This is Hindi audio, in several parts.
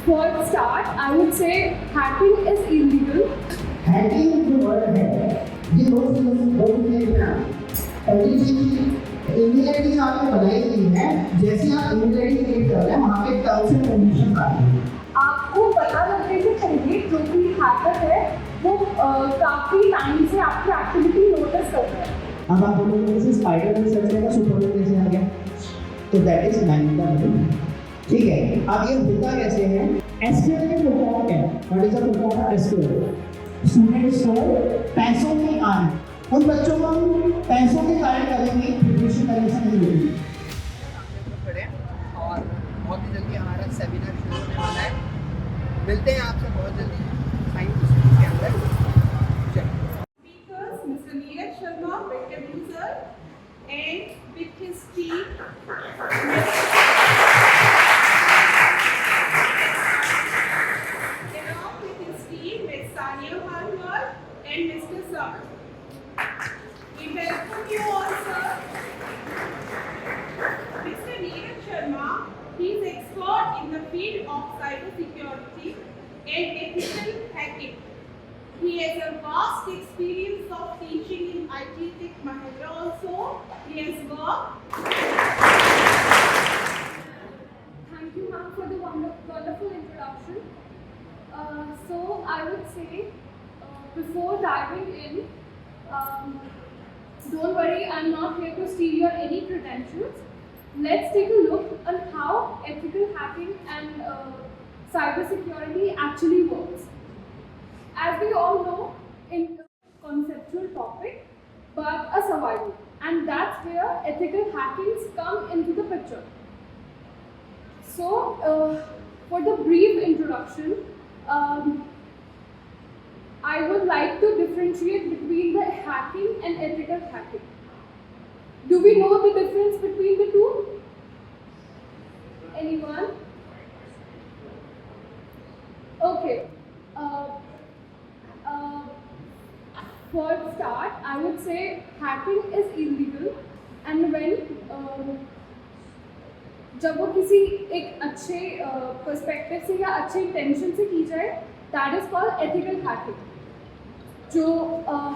For a start, I would say hacking is illegal. Hacking जो वर्ड है ये बहुत चीजें ना पहली चीज ईमेल आईडी जो आपने बनाई हुई है जैसे आप ईमेल आईडी क्रिएट कर रहे हैं वहाँ पे टर्म्स एंड कंडीशन आते हैं। आपको पता लगने से पहले जो भी हैकर है वो काफ़ी टाइम से आपकी एक्टिविटी नोटिस कर रहा है। अब आप बोलोगे जैसे स्पाइडर में सर्च करेगा सुपरमैन कैसे आ गया, तो दैट इज मैन का मतलब। ठीक है, अब ये होता कैसे है? एसक्यूएल में परफॉर्म है। What is the perform of SQL? Students को पैसों में आए, उन बच्चों को हम पैसों के कारण करेंगे, प्रिपरेशन करने से नहीं मिलेगी। और बहुत ही जल्दी हमारा सेमिनार शुरू होने वाला है। मिलते हैं आपसे बहुत जल्दी साइंस के अंदर। Speakers, Mr. Neeraj Sharma, Vector Sir, and with his team, along with his team, Ms. Sania Harwar and Mr. Samar. We welcome you all, sir. Mr. Neeraj Sharma, he is expert in the field of cybersecurity and ethical hacking. He has a vast experience of teaching in IT Tech Mahindra also. He has worked. Thank you, ma'am, for the wonderful introduction. So I would say, before diving in, don't worry, I'm not here to steal your any credentials. Let's take a look on how ethical hacking and cybersecurity actually works. As we all know, in conceptual topic, but a survival, and that's where ethical hackings come into the picture. So, for the brief introduction, I would like to differentiate between the hacking and ethical hacking. Do we know the difference between the two? Anyone? Okay. For start, I would say hacking is illegal, and when जब वो किसी एक अच्छे पर्सपेक्टिव से या अच्छे इंटेंशन से की जाए, that is called ethical hacking. जो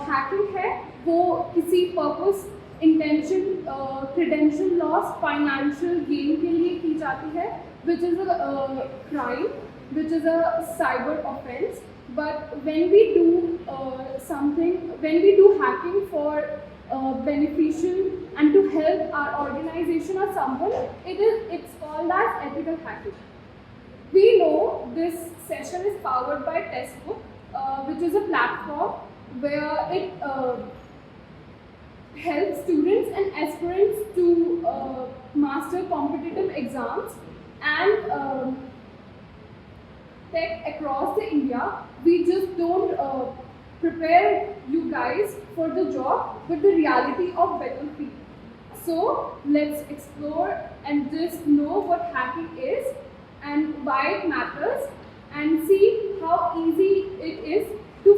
हैकिंग है वो किसी purpose, intention, credential loss, financial gain के लिए की जाती है, which is a crime, which is a cyber offence. But when we do when we do hacking for beneficial and to help our organization or someone, it's called as ethical hacking. We know this session is powered by Testbook, which is a platform where it helps students and aspirants to master competitive exams and tech across the India. We just don't prepare you guys for the job with the reality of battlefield. So let's explore and just know what hacking is and why it matters, and see how easy it is to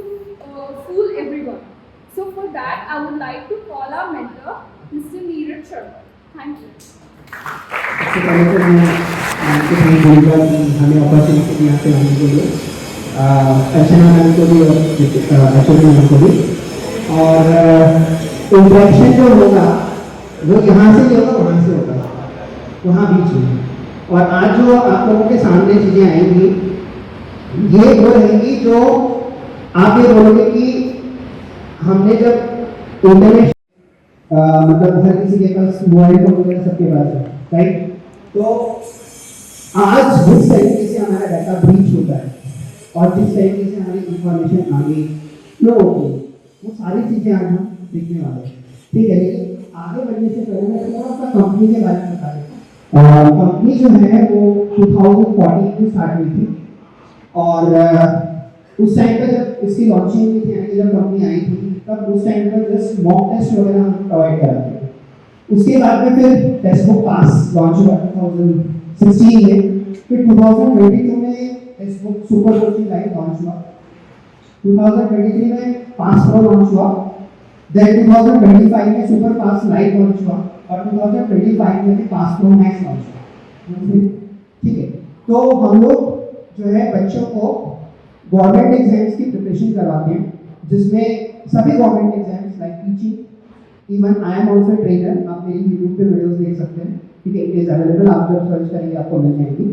fool everyone. So for that, I would like to call our mentor, Mr. Neeraj Sharma. Thank you. सबसे पहले तो मैं आपको थैंक करूँगा कि हमें अपॉर्चुनिटी दी यहाँ पे आने के लिए, अर्चना मैम को भी और एक्चुअली मैम को भी। और इंट्रैक्शन जो होगा वो यहाँ से नहीं होगा, वहाँ से होगा, वहाँ बीच में। और आज जो आप लोगों के सामने चीज़ें आएंगी ये वो रहेंगी जो आप ये बोलोगे कि हमने जब इंटरनेट मतलब हर किसी के पास मोबाइल फोन वगैरह सबके पास है, राइट? तो आज जिस तरीके से हमारा डाटा ब्रीच होता है और जिस तरीके से हमारी इंफॉर्मेशन आगे फ्लो होती है, वो सारी चीज़ें आज हम देखने वाले हैं। ठीक है, लेकिन आगे बढ़ने से पहले मैं थोड़ा सा कंपनी के बारे में बता देता हूँ। कंपनी जो है वो 2014 में स्टार्ट हुई थी, और उस टाइम पर जब इसकी लॉन्चिंग हुई थी, यानी जब कंपनी आई थी, तब उस टाइम पर जस्ट मॉक टेस्ट वगैरह हम प्रोवाइड कराते थे। उसके बाद में फिर टेस्टबुक पास लॉन्च हुआ 2016 में, फिर 2022 में Testbook super coaching live launch हुआ, 2023 में पास प्रो लॉन्च हुआ, देन 2025 में सुपर पास लाइव लॉन्च हुआ, और 2025 में पास प्रो मैक्स लॉन्च हुआ। ठीक है, तो हम लोग जो है बच्चों को गवर्नमेंट एग्जाम्स की प्रिपरेशन करवाते हैं, जिसमें सभी government exams like teaching, even I am also trainer, आप मेरी यूट्यूब पे वीडियोस देख सकते हैं, ठीक है, इट इज अवेलेबल, आप जब सर्च करेंगे आपको मिल जाएंगी,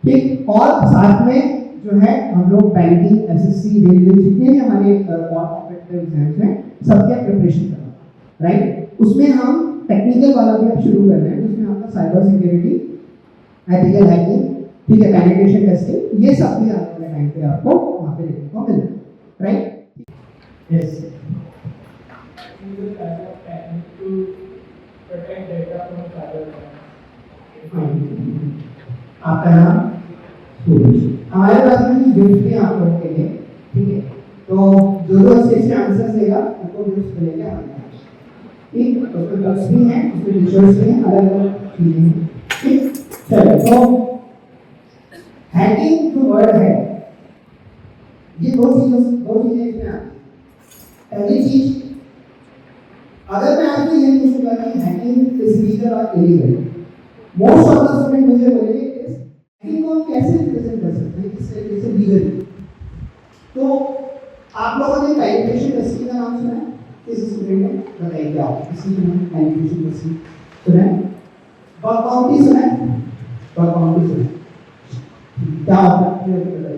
ठीक। और साथ में जो है हम लोग बैंकिंग, एसएससी, रेलवे, जितने भी हमारे कॉम्पिटिटिव एग्जाम्स हैं सबके प्रिपरेशन करवाते हैं, राइट। उसमें हम टेक्निकल वाला भी अब शुरू कर रहे हैं, जिसमें आपका साइबर सिक्योरिटी, एथिकल हैकिंग, ठीक है, पेनिट्रेशन टेस्टिंग, ये सब भी आने वाले टाइम पे आपको वहाँ पे देखने को मिलेगा, राइट। यस, आपका नाम हमारे पास में गिफ्ट भी आप लोगों के लिए, ठीक है, तो जो अच्छे से आंसर देगा उनको गिफ्ट मिलेंगे हमारे पास, ठीक। तो उसमें बुक्स भी हैं, उसमें टीचर्स भी हैं, अलग अलग चीजें हैं, ठीक। चलो, तो हैकिंग जो वर्ड है, ये दो चीजें इसमें आती हैं। पहली चीज, अगर मैं आपको ये पूछूंगा कि हैकिंग इज लीगल और illegal, most of the student मुझे बोलेंगे हैकिंग को हम कैसे रिप्रेजेंट कर सकते हैं, किस तरीके से लीगली। तो आप लोगों ने पेनिट्रेशन टेस्टिंग का नाम सुना है? किसी स्टूडेंट ने बताइए क्या किसी ने पेनिट्रेशन टेस्टिंग सुना है? बग बाउंटी सुना है? बग बाउंटी सुना है? क्या होता है ये बताइए।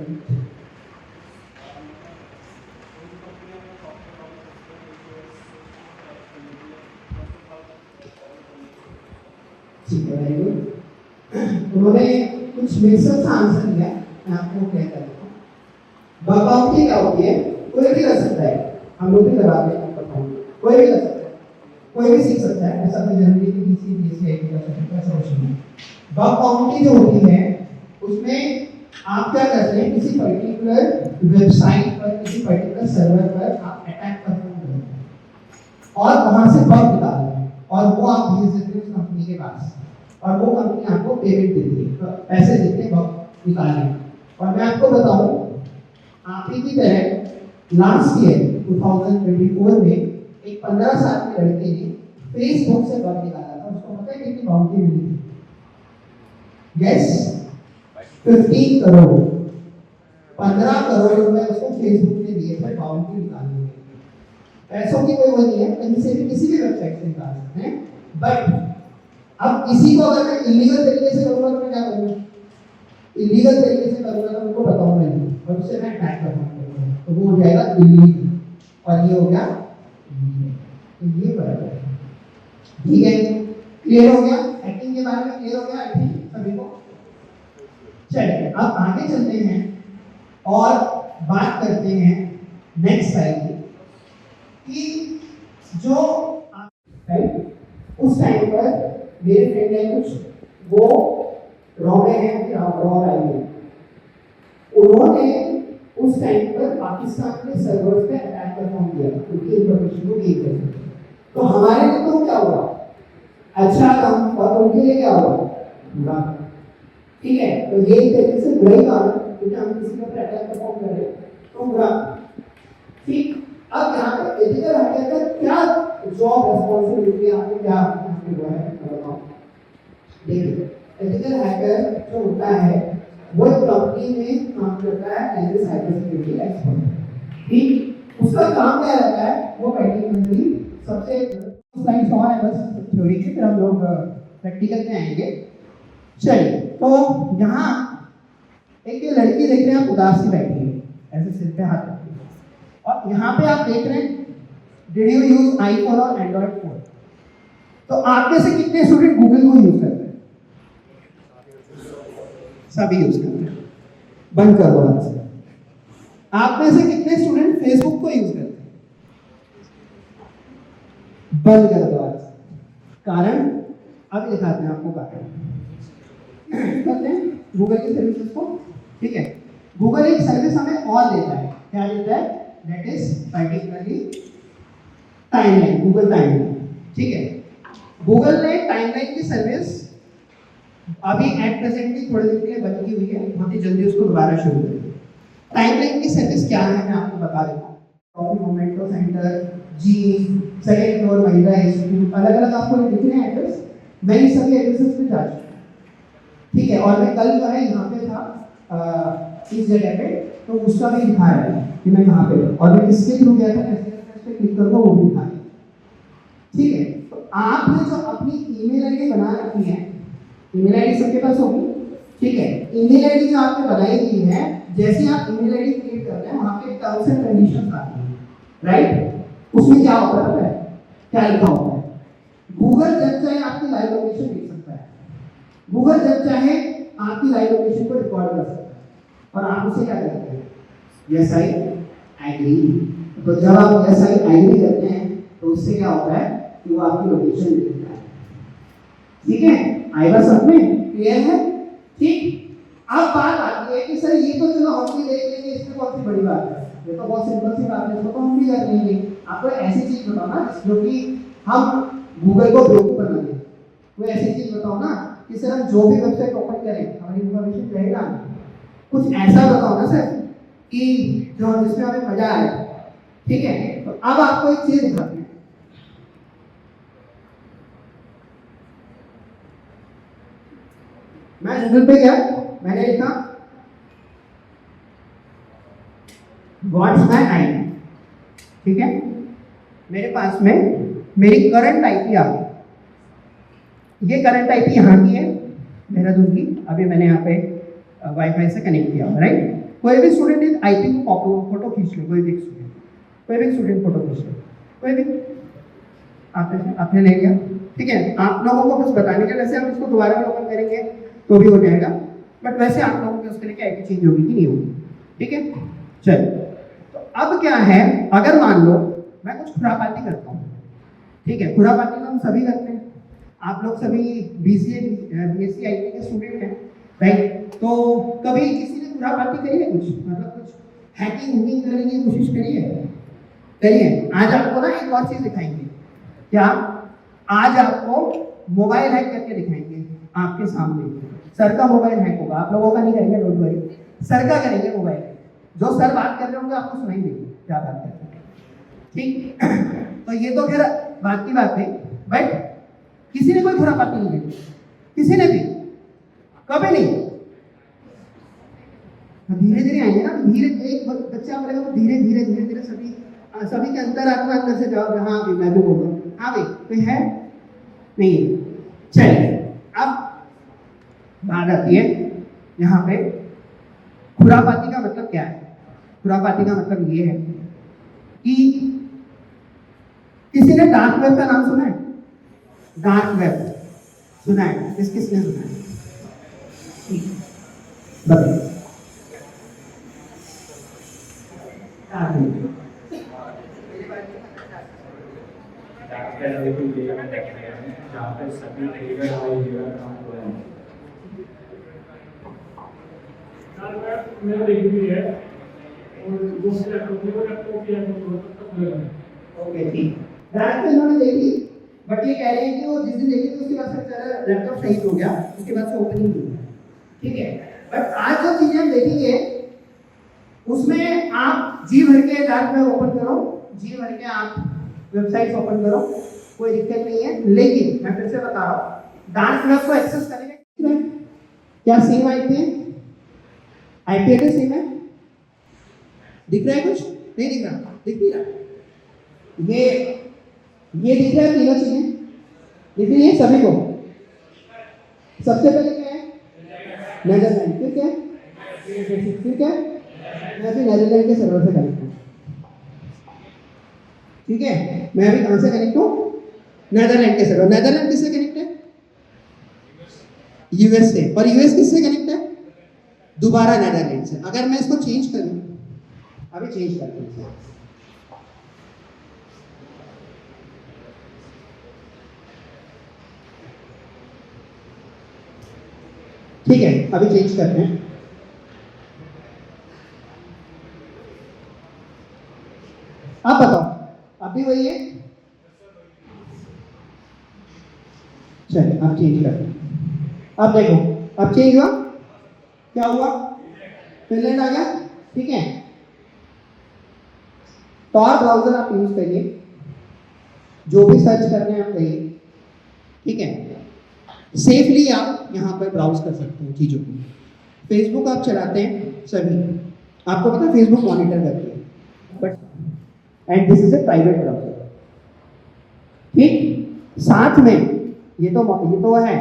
ठीक है, वेरी गुड। उन्होंने कुछ मिक्सअप सा आंसर दिया, मैं आपको क्या करता हूँ। बग बाउंटी क्या होती है? कोई भी कर सकता है, हम लोग भी कराते हैं, कोई भी कर सकता है, कोई भी सीख सकता है, ऐसा कोई जरूरी नहीं किसी भी कर सकता है, ऐसा कुछ नहीं। बग बाउंटी जो होती है उसमें आप क्या करते हैं, किसी पर्टिकुलर वेबसाइट पर, किसी पर्टिकुलर सर्वर पर आप अटैक परफॉर्म करते हैं और वहां से बग निकालते हैं और वो आप भेज देते हैं उस कंपनी के पास, और वो कंपनी आपको पेमेंट देती है, तो पैसे देते हैं बग निकालने। और मैं आपको बताऊं, आप ही की तरह लास्ट ईयर 2024 में एक 15 साल के लड़के ने फेसबुक से बग निकाला था, उसको पता है कितनी बाउंटी मिली थी? यस, 15 करोड़, 15 करोड़ रुपए उसको फेसबुक ने दिए थे बाउंटी निकालने के। पैसों की कोई वो नहीं है, कहीं से भी किसी भी वेबसाइट से निकाल सकते हैं। बट अब इसी को अगर मैं इलीगल तरीके से करूंगा तो मैं क्या करूंगा? इलीगल तरीके से करूंगा तो उनको बताऊंगा नहीं, और उससे मैं अटैक करूंगा, तो वो हो जाएगा इलीगल, और ये हो गया लीगल। तो ये फर्क है, ठीक है। क्लियर हो गया? हैकिंग के बारे में क्लियर हो गया आई थिंक सभी को। चलिए अब आगे चलते हैं और बात करते हैं नेक्स्ट स्लाइड की, कि जो उस टाइम पर मेरे फ्रेंड है कुछ, वो रॉबे हैं, रॉ आई है, उन्होंने उस टाइम पर पाकिस्तान के सर्वर्स पे अटैक परफॉर्म किया, उनकी इंफॉर्मेशन को गेन करके। तो हमारे लिए तो क्या हुआ? अच्छा काम, और उनके लिए क्या हुआ? बुरा। ठीक है, तो ये एक तरीके से बुरा ही काम है, क्योंकि हम किसी के ऊपर अटैक परफॉर्म कर रहे हैं, तो बुरा। ठीक, अब यहाँ पे एथिकल हैकर का क्या जॉब रिस्पॉन्सिबिलिटी आपको क्या हुआ है बताओ। देखिए, एथिकल हैकर जो होता है वो एक कंपनी में काम करता है as a cyber security expert. ठीक, उसका काम क्या रहता है? वो पर्टिकुलरली सबसे स्लाइड्स और है बस थ्योरी की, फिर हम लोग प्रैक्टिकल में आएंगे। चलिए, तो यहाँ एक लड़की देख रहे हैं आप, उदास सी बैठी है, ऐसे सिर पे हाथ रखी है, और यहाँ पे आप देख रहे हैं डिड यू यूज आईफोन और एंड्रॉइड फोन। तो आप में से कितने स्टूडेंट गूगल को यूज करते हैं? सभी यूज करते हैं, बंद कर दो हाथ से। आप में से कितने स्टूडेंट फेसबुक को यूज करते हैं? बंद कर दो हाथ से। कारण अब दिखाते हैं आपको कारण। करते हैं गूगल की सर्विसेज को, ठीक है। गूगल एक सर्विस हमें और देता है, क्या देता है? That is particularly timeline, Google timeline. ठीक है, गूगल ने टाइमलाइन की सर्विस अभी एट प्रेजेंटली थोड़े दिन के लिए बंद की हुई है, बहुत ही जल्दी उसको दोबारा शुरू करेंगे। टाइमलाइन की सर्विस क्या है मैं आपको बता देता हूँ। कॉफी मोमेंटो सेंटर, जी, सेकंड फ्लोर महिंद्रा इंस्टीट्यूट, अलग अलग आपको दिख रहे हैं एड्रेस, मैं इन सभी एड्रेसेस पे जा चुका हूँ। ठीक है, और मैं कल जो है यहाँ पे था इस जगह पे, तो उसका भी दिखा रहा है कि मैं यहाँ पे, और मैं किसके थ्रू गया था, कैसे पे क्लिक करूँगा वो भी दिखा रहा है। ठीक है, तो आपने जो अपनी ईमेल आईडी बना रखी है, ईमेल आईडी सबके पास होगी, ठीक है, ईमेल आईडी जो आपने बनाई हुई है, जैसे आप ईमेल आईडी क्रिएट करते हैं वहाँ पे टर्म्स एंड कंडीशंस आती हैं, राइट? उसमें क्या होता है, क्या लिखा होता है? गूगल जब चाहे आपकी लाइव लोकेशन देख सकता है, गूगल जब चाहे आपकी लाइव लोकेशन को रिकॉर्ड कर सकता है, और आप उसे क्या करते हैं? Yes I agree. तो जब आप यस आई एग्री करते हैं तो उससे क्या होता है कि वो आपकी लोकेशन देखता है। ठीक है, आएगा सब में, क्लियर है? ठीक। अब बात आती है कि सर ये तो चलो हम भी देख लेंगे, इसमें कौन सी बड़ी बात है, ये तो बहुत सिंपल सी बात है, इसको तो हम भी कर लेंगे। आपको ऐसी चीज बताओ ना जो कि हम गूगल को बेवकूफ बना दें। कोई ऐसी चीज बताओ ना कि सर हम जो भी वेबसाइट ओपन करें हमारी इन्फॉर्मेशन रहेगा, कुछ ऐसा बताओ ना सर कि जो जिसमें हमें मजा आए। ठीक है, तो अब आपको एक चीज दिखाते हैं। मैं गूगल पे गया, मैंने लिखा व्हाट्स माय आईडी, ठीक है, मेरे पास में मेरी करंट आईपी आ गई। ये करंट आईपी यहाँ की है देहरादून की, अभी मैंने यहाँ पे वाईफाई से कनेक्ट किया, राइट? कोई भी स्टूडेंट इस आईपी को फोटो खींच लो, कोई भी स्टूडेंट फोटो खींच लो, कोई भी, आपने ले लिया, ठीक है। आप लोगों को कुछ बताने के, वैसे हम इसको दोबारा भी ओपन करेंगे तो भी हो जाएगा, बट वैसे आप लोगों के उसके लिए आईपी चेंज होगी कि नहीं होगी, ठीक है। चलिए, तो अब क्या है, अगर मान लो मैं कुछ खुरापाती करता हूँ, ठीक है, खुरापाती तो हम सभी करते हैं, आप लोग सभी बीसीए बीएससी आईटी के स्टूडेंट हैं, राइट? तो कभी किसी ने खुरापाती करी है, कुछ मतलब कुछ हैकिंग करने की कोशिश करी है? आज आपको ना एक और चीज दिखाएंगे, क्या? आज आपको मोबाइल हैक करके दिखाएंगे आपके सामने। सर का मोबाइल हैक होगा, आप लोगों का नहीं करेंगे, डोंट वरी, सर का करेंगे मोबाइल। जो सर बात कर रहे होंगे आपको सुनाई देगी क्या बात करते हैं, ठीक? तो ये तो फिर बात की बात है, बट किसी ने कोई खुरापाती नहीं की, किसी ने भी कभी नहीं। धीरे धीरे आएंगे ना, धीरे एक बच्चा बोलेगा तो धीरे धीरे धीरे धीरे सभी के अंदर से जवाब, हाँ भाई मैं भी बोल रहा हूँ, हाँ भाई कोई है नहीं। चलिए, अब बात आती है यहाँ पे खुरापाती का मतलब क्या है। खुरापाती का मतलब ये है कि किसी ने डार्क वेब का नाम सुना है? डार्क वेब सुना है? किसने सुना है? बताइए। जहाँ पे सभी ट्रिगर और यूजर काम हो रहे हैं। मैंने देखी हुई है और दूसरे लैपटॉप की ओके, ठीक। डार्क वेब उन्होंने देखी, बट ये कह रहे हैं कि वो जिस दिन देखी तो उसके बाद से लैपटॉप शहीद हो गया, उसके बाद से ओपनिंग हुई, ठीक है। बट आज जो चीजें हम देखेंगे उसमें आप जी भर के डार्क वेब ओपन करो, जी भर के आप वेबसाइट्स ओपन करो, कोई दिक्कत नहीं है। लेकिन मैं फिर से बता रहा हूँ, डार्क वेब को एक्सेस करेंगे क्या सेम आईपी है? आईपी एड्रेस सेम है? दिख रहा है? कुछ नहीं दिख रहा? दिख नहीं रहा? ये दिख रहा है? तीनों चीजें दिख रही है सभी को? सबसे पहले क्या है? नेदरलैंड, फिर क्या है? फिर क्या है? मैं अभी नेदरलैंड के सर्वर से कनेक्ट हूँ, ठीक है। मैं अभी कहाँ से कनेक्ट हूँ? नेदरलैंड के सर्वर। नेदरलैंड किससे कनेक्ट है? यूएस से। और यूएस किससे कनेक्ट है? दोबारा नेदरलैंड से। अगर मैं इसको चेंज करूँ, अभी चेंज करते हैं, ठीक है, अभी चेंज करते हैं। आप बताओ, अभी वही है? चलिए, आप चेंज करते हैं। अब देखो, अब चेंज हुआ, क्या हुआ? फिनलैंड आ गया, ठीक है। टॉर ब्राउजर आप यूज करिए, जो भी सर्च करने हैं आप करिए, ठीक है। सेफली आप यहाँ पर ब्राउज कर सकते हैं चीज़ों को। फेसबुक आप चलाते हैं सभी। आपको पता है फेसबुक मॉनिटर करती है, but and this is a private browser. ठीक, साथ में ये तो है।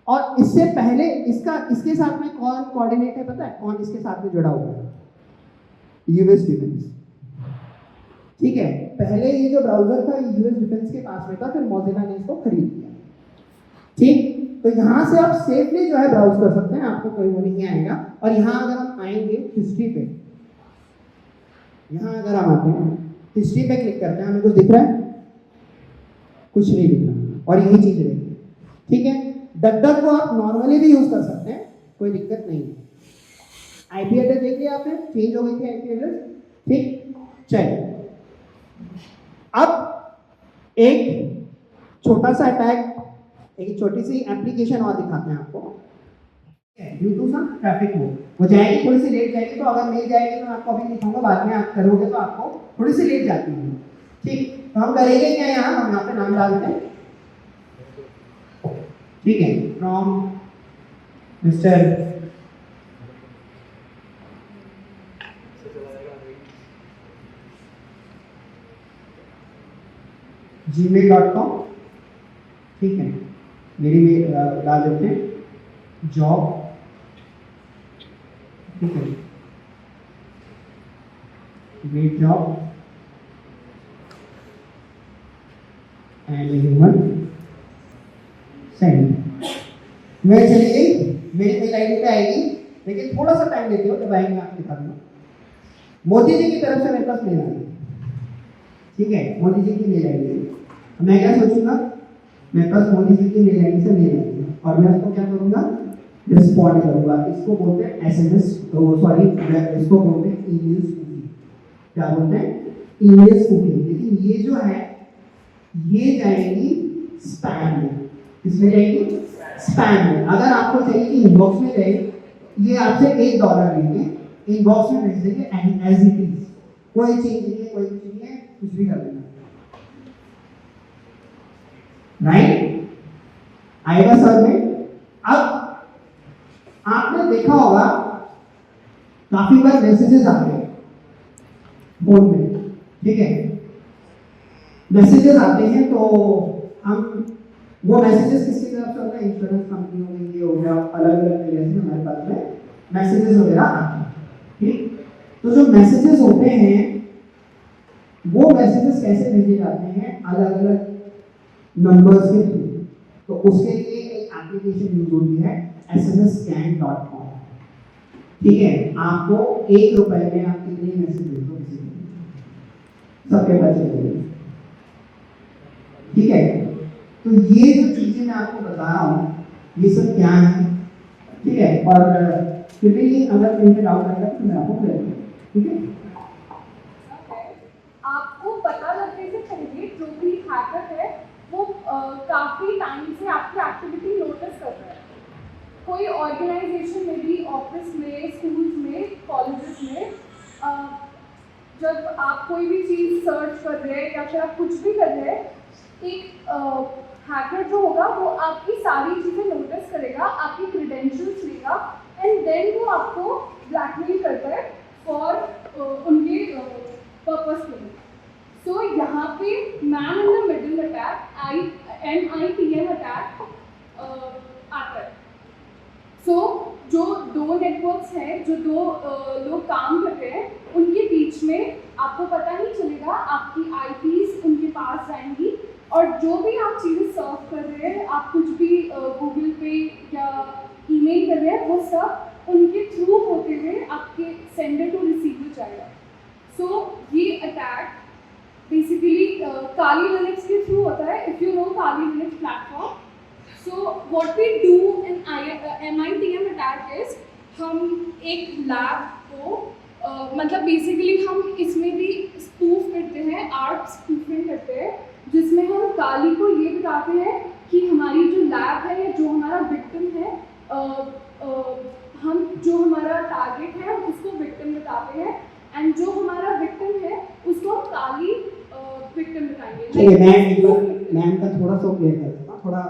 और इससे पहले इसके साथ में कौन कोऑर्डिनेट है पता है? कौन इसके साथ में जुड़ा हुआ है? US defence. ठीक है, पहले ये जो ब्राउजर था यूएस डिफेंस के पास में था, फिर मोज़िला ने इसको खरीद लिया। ठीक, तो यहाँ से आप सेफली जो है ब्राउज कर सकते हैं, आपको कोई वो नहीं आएगा। और यहाँ अगर हम आएंगे हिस्ट्री पे, यहाँ अगर हम आते हैं हिस्ट्री पे क्लिक करते हैं, हमें कुछ दिख रहा है? कुछ नहीं दिख रहा, और यही चीज रहेगी। ठीक है, डक को आप नॉर्मली भी यूज कर सकते हैं, कोई दिक्कत नहीं है। आईपी एड्रेस देख लिया आपने, चेंज हो गई थी आईपी एड्रेस। ठीक, चलिए अब एक छोटा सा अटैक, एक छोटी सी एप्लीकेशन और दिखाते हैं आपको। ड्यू टू सम ट्रैफिक वो जाएगी, थोड़ी सी लेट जाएगी, तो अगर मिल जाएगी तो मैं आपको अभी दिखाऊंगा, बाद में आप करोगे तो आपको थोड़ी सी लेट जाती है। ठीक, तो हम करेंगे क्या, यहाँ हम यहाँ पे नाम डालते हैं। ठीक है, फ्रॉम मिस्टर gmail.com। ठीक है, मेरी मेल डाल देते हैं, जॉब। ठीक है, great job and human send। मैं चली गई, मेरी मेल आईडी पे आएगी, लेकिन थोड़ा सा टाइम देती हो, दबाएंगे आप दिखा दूंगा। मोदी जी की तरफ से मेरे पास मेल आई। ठीक है, मोदी जी की मेल आईडी। मैं क्या सोचूंगा, मेरे पास मोदी जी की मेल आईडी से मेल आएगी और मैं उसको क्या करूंगा, रिस्पॉन्ड करूंगा। इसको बोलते हैं एसएमएस, सॉरी इसको बोलते हैं ईमेल स्पूफिंग। क्या बोलते हैं? Email spoofing. लेकिन ये जो है ये जाएगी स्पैम में। किसमें जाएगी? स्पैम में। अगर आपको चाहिए कि इनबॉक्स में जाए, ये आपसे $1 लेंगे, इनबॉक्स में भेज देंगे एज इट इज, कोई चीज नहीं है, कोई कुछ नहीं है, कुछ भी कर देना। राइट, आएगा सर में। अब आपने देखा होगा काफी बार मैसेजेस आते हैं फोन में। ठीक है, मैसेजेस आते हैं तो हम वो मैसेजेस किसकी तरफ से होता है? इंश्योरेंस कंपनी हो गई, ये हो गया, अलग अलग तरीके से हमारे पास में मैसेजेस वगैरह आते हैं। ठीक, तो जो मैसेजेस होते हैं वो मैसेजेस कैसे भेजे जाते हैं? अलग अलग नंबर्स के थ्रू। तो उसके लिए एक एप्लीकेशन यूज होती है smsscan.com। ठीक है, आपको ₹1 में आप कितने मैसेज भेज दो किसी को, सबके पास चलेंगे। ठीक है, तो ये जो चीजें मैं आपको बता रहा हूँ ये सब क्या है। ठीक है, और फिर भी अगर कहीं पे डाउट आएगा तो मैं आपको बता दूंगा। ठीक है, आपको पता लगने से पहले जो भी हैकर है वो काफ़ी टाइम से आपकी एक्टिविटी नोटिस कर रहा है। कोई ऑर्गेनाइजेशन में भी, ऑफिस में, स्कूल्स में, कॉलेजेस में, जब आप कोई भी चीज़ सर्च कर रहे हैं या फिर आप कुछ भी कर रहे हैं, एक हैकर जो होगा वो आपकी सारी चीज़ें नोटिस करेगा, आपकी क्रेडेंशियल्स लेगा एंड देन वो आपको ब्लैकमेल करता है फॉर उनके पर्पस के लिए। सो यहाँ पे man in the middle attack, MITM attack आता है। सो जो दो नेटवर्क्स हैं, जो दो लोग काम कर रहे हैं, उनके बीच में आपको पता नहीं चलेगा, आपकी IPs उनके पास जाएंगी और जो भी आप चीज़ें सर्च कर रहे हैं, आप कुछ भी गूगल पे या ईमेल कर रहे हैं, वो सब उनके थ्रू होते हुए आपके सेंडर टू रिसीवर जाएगा। सो ये अटैक बेसिकली काली लिनक्स के थ्रू होता है। If you know Kali Linux platform, so what we do in MITM attack is, हम एक लैब को मतलब बेसिकली हम इसमें भी स्पूफ करते हैं, आर्ट स्पूफिंग करते हैं, जिसमें हम काली को ये बताते हैं कि हमारी जो लैब है या जो हमारा विक्टिम है, हम जो हमारा टारगेट है उसको विक्टिम बताते हैं एंड जो हमारा विक्टिम है उसको हम काली विक्टिम बताएंगे। चलिए मैं एक बार मैम का थोड़ा सा क्लियर कर देता हूँ, थोड़ा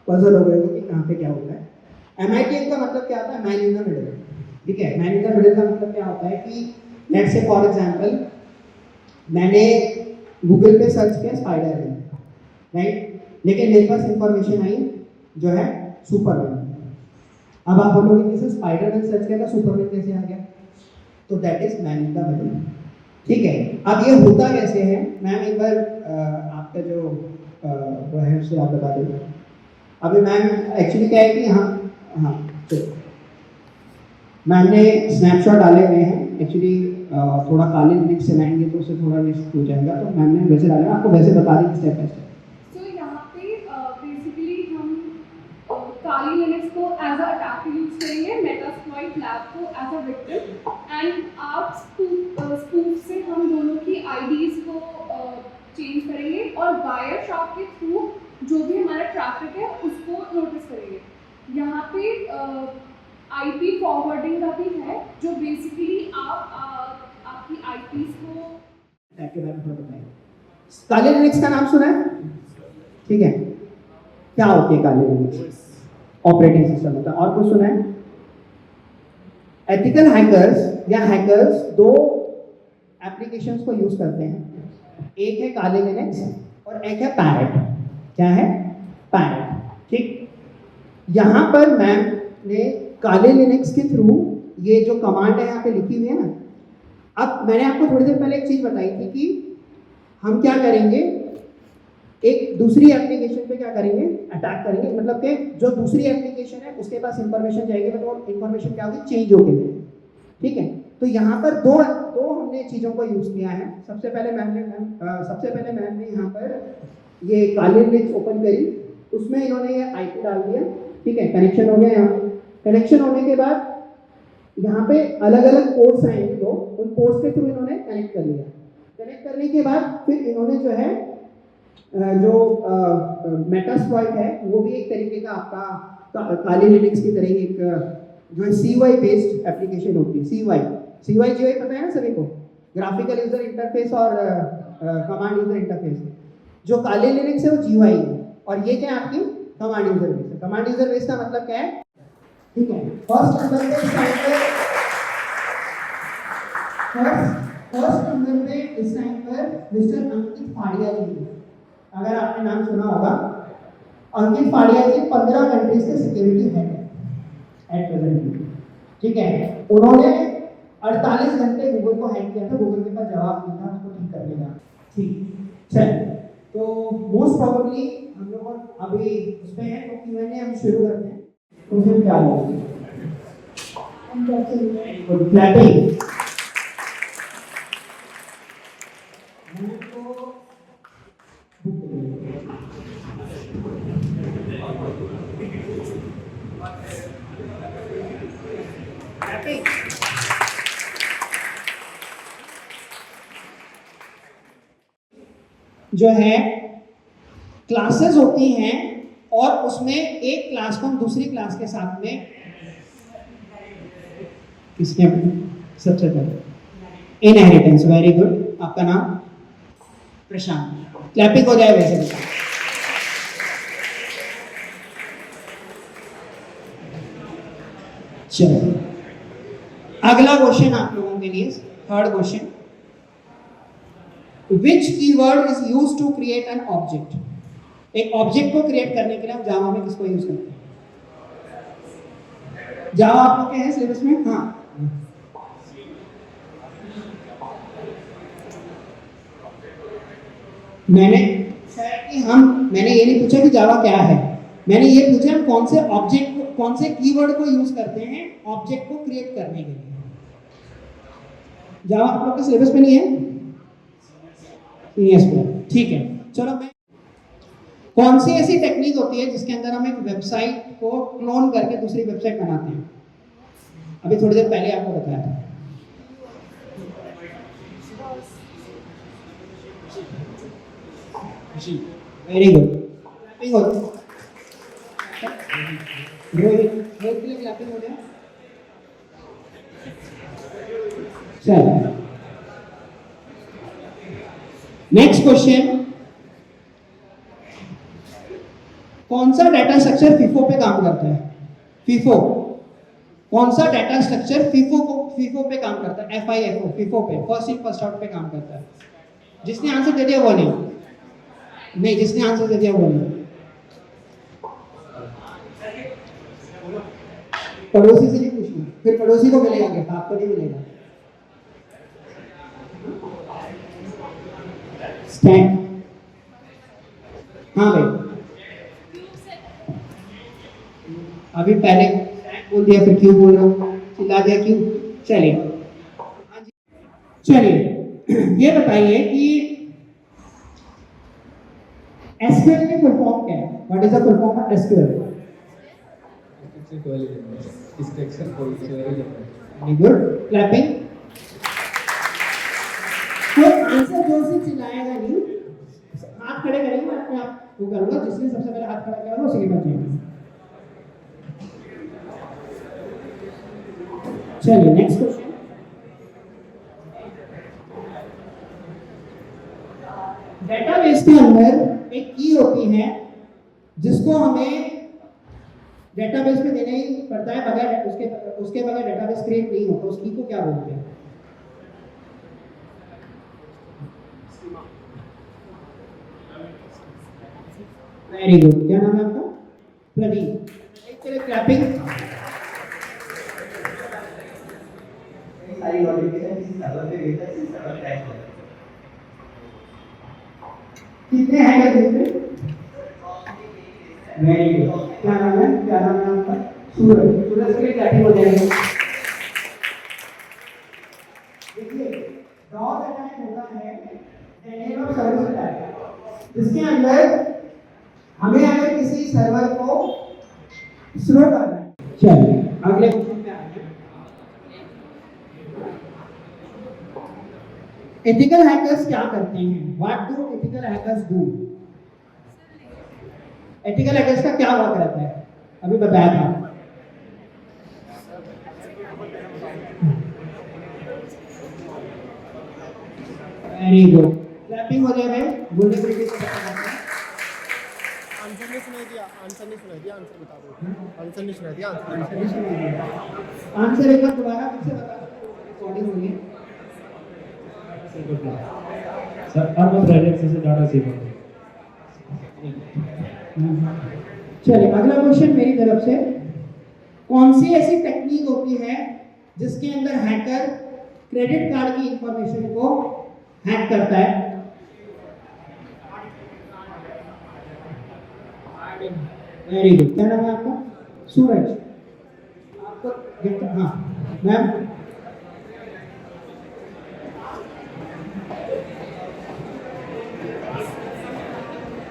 पजल हो गया कि कहाँ पे क्या होता है। MITM का मतलब क्या होता है? Man in the middle. ठीक है, मैन इन द मिडिल का मतलब क्या होता है कि लेट्स से फॉर एग्जांपल मैंने गूगल पे सर्च किया स्पाइडरमैन, राइट, लेकिन मेरे पास इंफॉर्मेशन आई जो है सुपरमैन। अब आप बोलोगे कि सर स्पाइडरमैन सर्च किया था सुपरमैन कैसे आ गया? तो that is man in the middle. ठीक है, अब ये होता कैसे है मैम, एक बार आपका जो वो है उससे आप बता देंगे। अभी मैम एक्चुअली क्या है कि हाँ चलो मैम ने स्नैपशॉट डाले हुए हैं, एक्चुअली थोड़ा काले लिंक से लाएंगे तो उससे थोड़ा रिस्क हो जाएगा, तो मैम ने वैसे डाले, आपको वैसे बता दें स्टेप बाय स्टेप। सो यहाँ पे बेसिकली हम काली लिनक्स को एज अ अटैकर यूज करेंगे, मेटास्प्लॉइट लैब को एज अ विक्टिम, एंड आप स्पूफ से हम दोनों की आईडीज को चेंज करेंगे और वायरशार्क के थ्रू जो भी हमारा ट्रैफिक है उसको नोटिस करेंगे। यहाँ पे आईपी फॉरवर्डिंग का भी है जो बेसिकली आपकी आईपीज को के बारे में थोड़ा बताएं। काले लिनक्स का नाम सुना है? ठीक है, क्या होती है काले लिनक्स? ऑपरेटिंग सिस्टम होता है। और कुछ सुना है? एथिकल हैकर्स या हैकर्स दो एप्लीकेशंस को यूज करते हैं, एक है काले लिनक्स और एक है पैरेट। क्या है? पैरेट। ठीक, यहाँ पर मैम ने काले लिनक्स के थ्रू ये जो कमांड है यहाँ पे लिखी हुई है ना, अब मैंने आपको थोड़ी देर पहले एक चीज बताई थी कि हम क्या करेंगे, एक दूसरी एप्लीकेशन पे क्या करेंगे, अटैक करेंगे, मतलब कि जो दूसरी एप्लीकेशन है उसके पास इंफॉर्मेशन जाएगी तो इंफॉर्मेशन क्या होगी, चेंज होगी। ठीक है, तो यहाँ पर दो हमने चीज़ों को यूज़ किया है। सबसे पहले मैम ने यहाँ पर ये काले लिंक ओपन करी, उसमें इन्होंने ये आईपी डाल दिया। ठीक है, कनेक्शन हो गया। यहाँ पे कनेक्शन होने के बाद यहाँ पे अलग अलग पोर्ट्स आएंगे, तो उन पोर्ट्स के थ्रू इन्होंने कनेक्ट कर लिया। कनेक्ट करने के बाद फिर इन्होंने जो है मेटास्प्लॉइट है वो भी एक तरीके का आपका काले लिनक्स की तरह एक जो है CY बेस्ड एप्लीकेशन होती है। CY जो है पता है ना सभी को, ग्राफिकल यूजर इंटरफेस और कमांड यूजर इंटरफेस। जो काले लिनक्स है वो GUI है और ये क्या है आपकी कमांड यूजर बेस है। कमांड यूजर बेस का मतलब क्या है? ठीक है, फर्स्ट नंबर पे इस टाइम पर मिस्टर अंकित फाड़िया जी, अगर आपने नाम सुना होगा, अंकित फाड़िया जी 15 कंट्रीज के सिक्योरिटी हेड है एट प्रेजेंट। ठीक है, उन्होंने 48 घंटे गूगल को हैक किया था, गूगल के पास जवाब नहीं था उसको ठीक करने का। ठीक, चल तो मोस्ट प्रोबेबली हम लोग अभी उसमें है, तो Q&A हम शुरू करते हैं। क्वेश्चन क्या है? क्लैपिंग। जो है क्लासेस होती हैं और उसमें एक क्लास को हम दूसरी क्लास के साथ में किसके सबसे पहले इनहेरिटेंस। वेरी गुड, आपका नाम? प्रशांत। क्लैपिंग हो जाए वैसे बता। चलो अगला क्वेश्चन आप लोगों के लिए, third question, Which keyword is used to create an object? एक ऑब्जेक्ट को क्रिएट करने के लिए हम जावा में किसको यूज करते हैं? जावा आप लोग के हैं सिलेबस में? हाँ, मैंने ये नहीं पूछा कि जावा क्या है, मैंने ये पूछा हम कौन से ऑब्जेक्ट को, कौन से कीवर्ड को यूज करते हैं ऑब्जेक्ट को क्रिएट करने के लिए। जावा आप लोग के सिलेबस में नहीं है? यस ठीक है, चलो मैं कौन सी ऐसी टेक्निक होती है जिसके अंदर हम एक वेबसाइट को क्लोन करके दूसरी वेबसाइट बनाते हैं? अभी थोड़ी देर पहले आपको बताया था। वेरी गुड, क्लैपिंग हो गया। चलो नेक्स्ट क्वेश्चन, कौन सा डाटा स्ट्रक्चर FIFO पे काम करता है? FIFO कौन सा डाटा स्ट्रक्चर फीफो पे काम करता है? FIFO, फीफो पे, फर्स्ट इन फर्स्ट आउट पे काम करता है। जिसने आंसर दे दिया वो नहीं, जिसने आंसर दे दिया वो नहीं। पड़ोसी से नहीं पूछना, फिर पड़ोसी को मिलेगा गिफ्ट, आपको नहीं मिलेगा। स्टैंड, हाँ भाई, अभी पहले बोल दिया फिर क्यों बोल रहा हूँ, चिल्ला दिया क्यों? चलिए ये बताइए कि एसक्यूएल की फुल फॉर्म क्या है? What is the full form of SQL? Very good, clapping. तो आंसर जोर से चिल्लाएगा नहीं, हाथ खड़े करेंगे, मैं अपने आप वो करूंगा, जिसने सबसे पहले हाथ खड़ा करेगा उसी के पास जाएगा। चलिए नेक्स्ट क्वेश्चन। डेटाबेस के अंदर एक की होती है जिसको हमें डेटाबेस पे देना ही पड़ता है, बगैर उसके बगैर डेटाबेस क्रिएट नहीं होता। उस की को क्या बोलते हैं? वेरी गुड, क्या नाम है आपका? प्रदीप। चलिए क्लैपिंग। सारी नोटिफिकेशन इस सर्वर पे भेजता है, इस सर्वर क्रैश होता है। कितने हैकर थे? वेरी गुड, क्या नाम है? क्या नाम है आपका? सूरज। सूरज के लिए क्लैपिंग हो जाएगी। देखिए डॉग अटैक होता है डेनियल ऑफ सर्विस अटैक। इसके अंदर हमें अगर किसी सर्वर को स्लो करना है। चलिए अगले क्वेश्चन पे आते हैं। एथिकल हैकर्स क्या करते हैं? What do ethical hackers do? Ethical hackers का क्या वर्क रहता है? अभी बताया था। वेरी गुड, क्लैपिंग हो जाए भाई। बोलने के लिए आंसर नहीं सुनाई दिया, आंसर बता दो। आंसर नहीं सुनाई दिया, आंसर एक बार दोबारा फिर से बता दो, रिकॉर्डिंग हो रही है। सर अब हम प्रोजेक्ट से डाटा सीखेंगे। चलिए अगला क्वेश्चन मेरी तरफ से। कौन सी ऐसी टेक्निक होती है जिसके अंदर हैकर क्रेडिट कार्ड की इंफॉर्मेशन को हैक करता है? वेरी गुड, क्या नाम है आपका? सूरज। आपको गिफ्ट, हाँ मैम।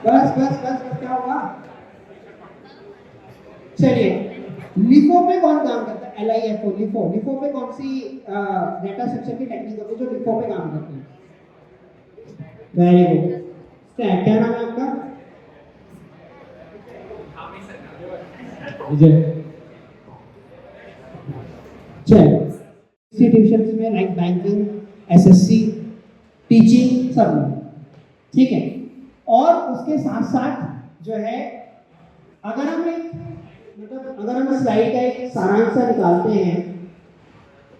बस क्या होगा? चलिए लिफो पे कौन काम करता है? LIFO, लिफो पे कौन सी डेटा स्ट्रक्चर की टेक्निक होती है जो लिफो पे काम करती है? वेरी गुड, क्या नाम है आपका? विजय। चलिए इंस्टीट्यूशंस में लाइक बैंकिंग, SSC, टीचिंग, सब में, ठीक है। और उसके साथ साथ जो है अगर हम स्लाइड का एक सारांश निकालते हैं,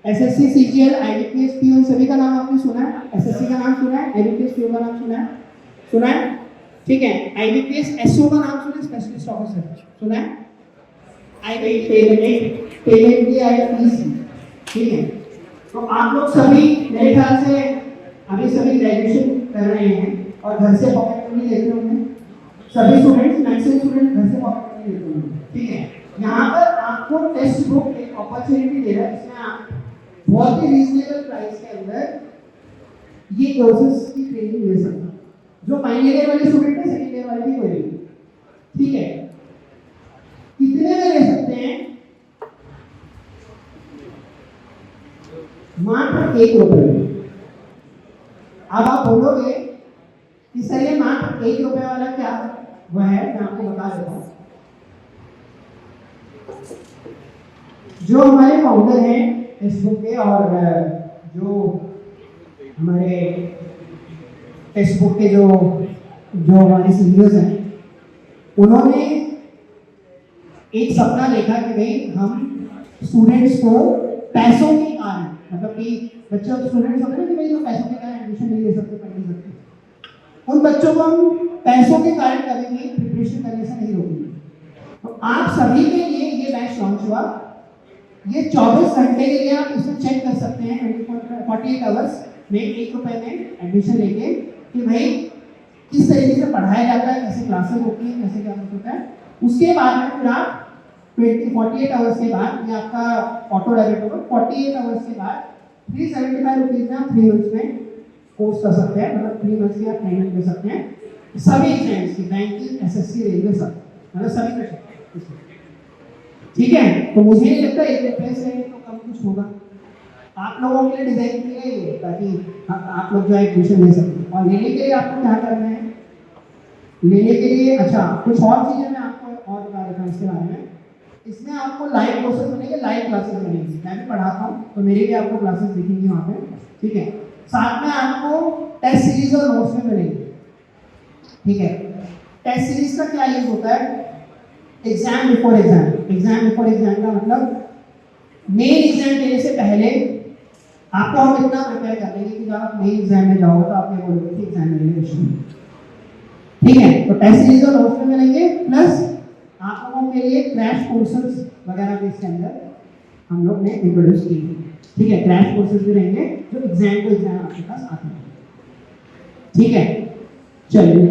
SSC, CGL, IBPS, PO, सभी का नाम आपने सुना है? SSC का नाम सुना है? IBPS, PO का नाम सुना है? ठीक है। IBPS, SO का नाम सुना है? स्पेशलिस्ट ऑफिसर सुना है? IBPS, ठीक है। तो आप लोग सभी मेरे ख्याल से अभी सभी ग्रेजुएशन कर रहे हैं और घर से पॉकेट मनी लेते होंगे। सभी स्टूडेंट्स, मैक्सिमम स्टूडेंट घर से पॉकेट मनी लेते होंगे, ठीक है। यहाँ पर आपको टेक्स्ट बुक एक अपॉर्चुनिटी दे रहा है जिसमें आप बहुत ही रीजनेबल प्राइस के अंदर ये कोर्सेज की ट्रेनिंग ले सकते हैं। जो फाइनल ईयर वाले स्टूडेंट है, सेकंड ईयर वाले भी कोई, ठीक है। कितने में ले सकते हैं? मात्र 1 रुपए में। अब आप बोलोगे कि सर ये मात्र 1 रुपए वाला क्या वह है? मैं आपको बता देता हूँ। जो हमारे फाउंडर हैं फेसबुक के और जो हमारे फेसबुक के जो हमारे सीईओज हैं, उन्होंने एक सपना देखा कि भाई हम स्टूडेंट्स को पैसों के कारण, मतलब कि बच्चे और स्टूडेंट्स होते हैं ना कि भाई जो पैसों के कारण एडमिशन नहीं ले सकते, पढ़ नहीं सकते, उन बच्चों को हम पैसों के कारण करेंगे, प्रिपरेशन करने से नहीं रोकेंगे। तो आप सभी के लिए ये बैच लॉन्च हुआ। ये 24 घंटे के लिए आप इसमें चेक कर सकते हैं 48 आवर्स में ₹1 में एडमिशन लेके कि भाई किस तरीके से पढ़ाया जाता है, कैसे क्लासेस होती है, कैसे क्या कुछ होता है। उसके बाद में फिर आप 48 आवर्स के बाद ये आपका ऑटो डेबिट होगा। 48 आवर्स के बाद ₹375 में आप 3 मंथ्स में कोर्स कर सकते हैं, मतलब 3 मंथ्स की आप ट्रेनिंग ले सकते हैं सभी एग्जाम्स की, बैंकिंग, एसएससी, रेलवे, सब, मतलब सभी कर सकते हैं। ठीक है, तो मुझे नहीं लगता ₹1 से तो कम कुछ होगा। आप लोगों के लिए डिजाइन किया है ताकि आप लोग जो है एडमिशन ले सकें। और लेने के लिए आपको क्या करना है, लेने के लिए अच्छा कुछ और चीजें मैं आपको और बता देता हूँ इसके बारे में। इसमें आपको लाइव कोर्सेज मिलेंगे, लाइव क्लासेस मिलेंगी, मैं भी पढ़ाता हूँ तो मेरे भी आपको क्लासेस दिखेंगी वहाँ पे। ठीक है, साथ में आपको टेस्ट सीरीज और नोट्स भी मिलेंगे। ठीक है, टेस्ट सीरीज का क्या यूज होता है, exam before exam. Exam before exam का मतलब मेन एग्जाम देने से पहले आपको हम इतना प्रिपेयर कर देंगे कि जब आप मेन एग्जाम में जाओगे तो आप ये बोलोगे कि एग्जाम में क्वेश्चन। ठीक है, तो टेस्ट सीरीज और नोट्स में मिलेंगे, प्लस आप लोगों के लिए क्रैश कोर्सेज वगैरह भी इसके अंदर हम लोग ने इंट्रोड्यूस किए हैं। ठीक है, क्रैश कोर्सेज भी रहेंगे जो एग्जाम को एग्जाम आपके पास आते हैं। ठीक है, चलिए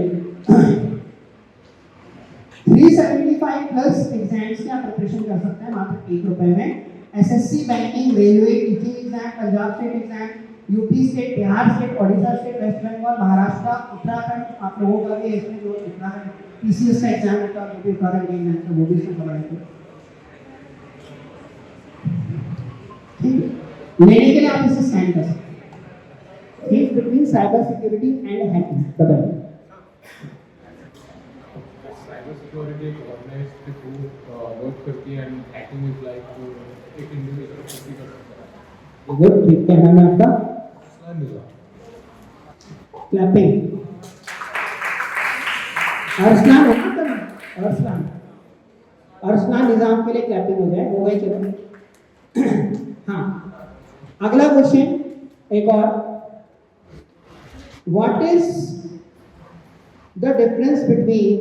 375 प्लस एग्जाम्स की आप प्रिपरेशन कर सकते हैं मात्र ₹1 में। SSC, banking, railway, teaching exam, Punjab state exam, UP state, Bihar state, Odisha state, West Bengal, Maharashtra, Uttarakhand, आप लोगों का भी इसमें जो उत्तराखंड पीसीएस का एग्जाम होता है, जो भी उत्तराखंड के एग्जाम है वो भी इसमें कवर है। ठीक है, लेने के लिए आप इसे स्कैन कर सकते हैं। ठीक, between cyber security and hacking बताइए। साइबर सिक्योरिटी एक ऑर्गेनाइज्ड ग्रुप वर्क करती है एंड हैकिंग इज लाइक एक इंडिविजुअल खुद भी कर सकता है। गुड, ठीक, क्या नाम है आपका? क्लैपिंग। अरसलान होगा ना, अरसलान, अरसलान निजाम के लिए क्लैपिंग हो जाए, हो गई चलो। हाँ, अगला क्वेश्चन एक और, what is the difference between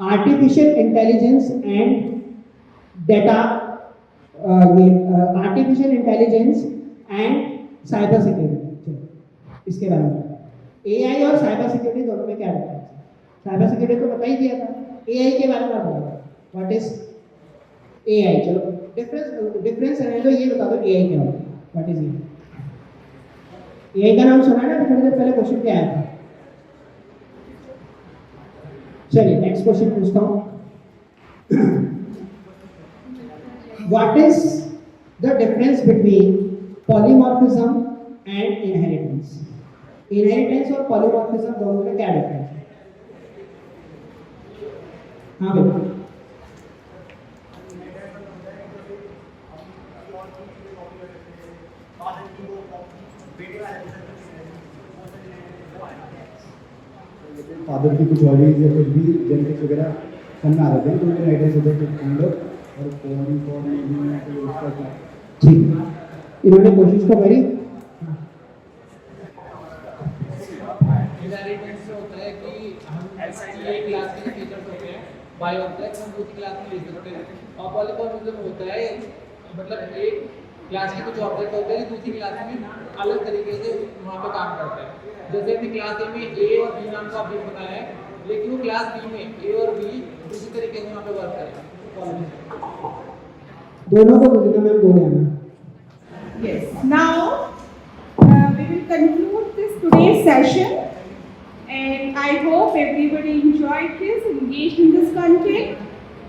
artificial intelligence and data, artificial intelligence and cyber security, इसके बारे में एआई और साइबर सिक्योरिटी दोनों में क्या डिफरेंस है? साइबर सिक्योरिटी तो बता ही दिया था, एआई के बारे में आप बताओ, व्हाट इज एआई। चलो डिफरेंस है तो ये बता दो एआई क्या होता है, व्हाट इज एआई का नाम सुना है ना, थोड़ी देर पहले क्वेश्चन क्या आया था। चलिए नेक्स्ट क्वेश्चन पूछता हूँ, what is the difference between polymorphism and inheritance. Inheritance और पॉलीमॉर्फिज्म दोनों में क्या डिफरेंस है? हाँ बिल्कुल, फादर की कुछ हॉबीज या कुछ भी जेनेटिक्स वगैरह सामने आ जाते हैं तो उनके आइडियाज होते हैं काइंड ऑफ, और कोडिंग फॉर लीविंग उसका क्या। ठीक, इन्होंने कोशिश तो करी। इनहेरिटेंस से होता है कि हम एक क्लास के फीचर्स होते हैं बायो ऑब्जेक्ट हम दूसरी क्लास में ले सकते हैं, और पॉलीमॉर्फिज्म होता है मतलब एक क्लास के कुछ ऑब्जेक्ट होते हैं दूसरी क्लास में अलग तरीके से वहाँ पे काम करते हैं। जैसे अपनी क्लास ए में ए और बी नाम का ऑब्जेक्ट बताया है, लेकिन वो क्लास बी में ए और बी दूसरी तरीके से वहाँ पे वर्क करेगा। दोनों को दुनिया में दो लेना। Yes. Now we will conclude this today's session, and I hope everybody enjoyed this, engaged in this content.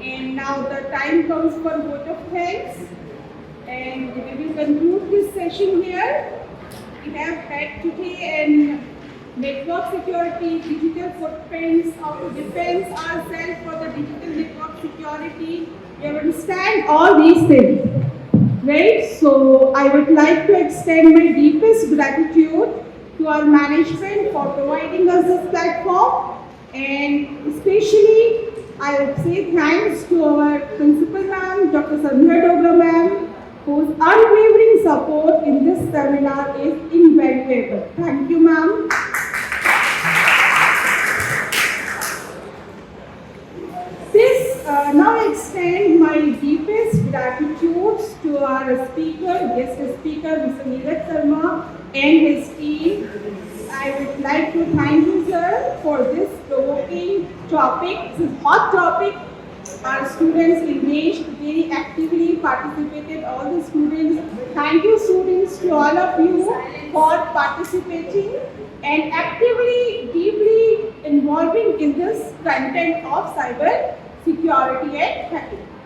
And now the time comes for vote of thanks, and we will conclude this session here. We have had today an network security, digital footprints, how to defend ourselves for the digital network security. We have understand all these things. Right, so I would like to extend my deepest gratitude to our management for providing us this platform, and especially I would say thanks to our principal ma'am, Dr. Sandhya Dogra unwavering support in this seminar is invaluable. Thank you, ma'am. This now extend my deepest gratitude to our guest speaker, Mr. Neeraj Sharma and his team. I would like to thank you, sir, for this provoking topic, this hot topic. Our students engaged very actively, participated, all the students. Thank you, students, to all of you for participating and actively, deeply involving in this content of cyber security and hacking.